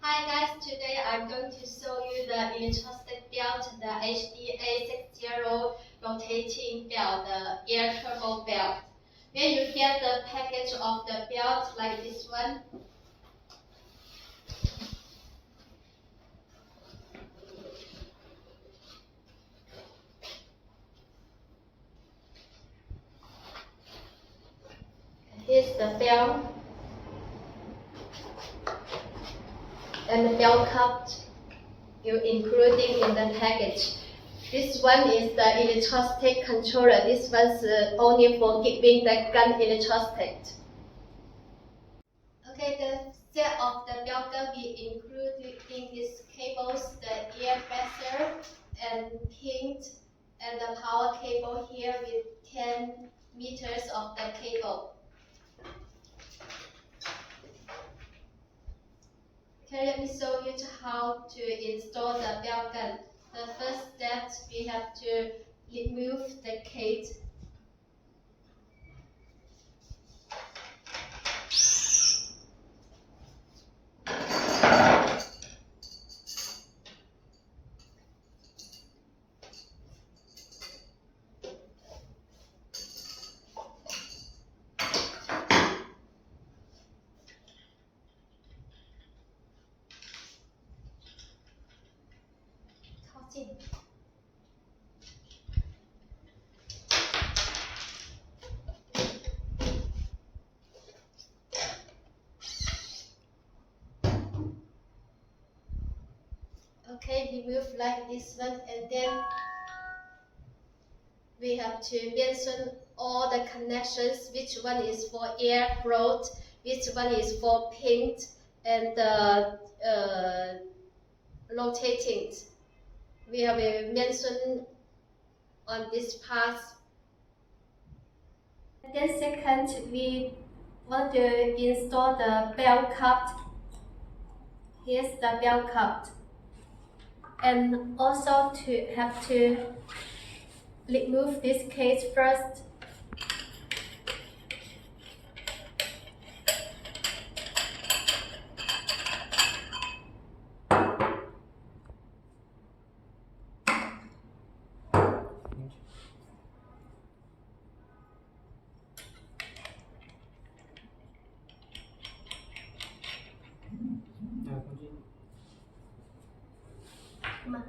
Hi guys, today I'm going to show you the electrostatic belt, the HDA-60 rotating belt, the air turbo belt. When you get the package of the belt like this one, here's the belt and the belt cup you including in the package. This one is the electrostatic controller. This one's only for giving the gun electrostatic. Okay, the set of the belt gun we include in these cables, the air pressure and pin and the power cable here with 10 meters of the cable. Okay, let me show you how to install the belt gun. The first step, we have to remove the cage. Okay, remove like this one, and then we have to mention all the connections, which one is for air float, which one is for pin and rotating. We have mentioned on this part. Then second, we want to install the belt cup. Here's the belt cup. And also have to remove this cage first. Come on.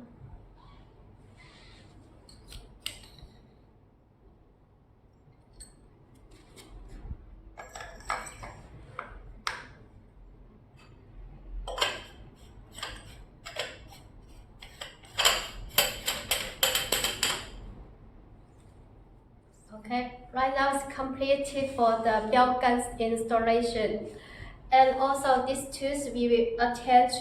Okay, right now it's completed for the belt gun's installation. And also these tools we will attach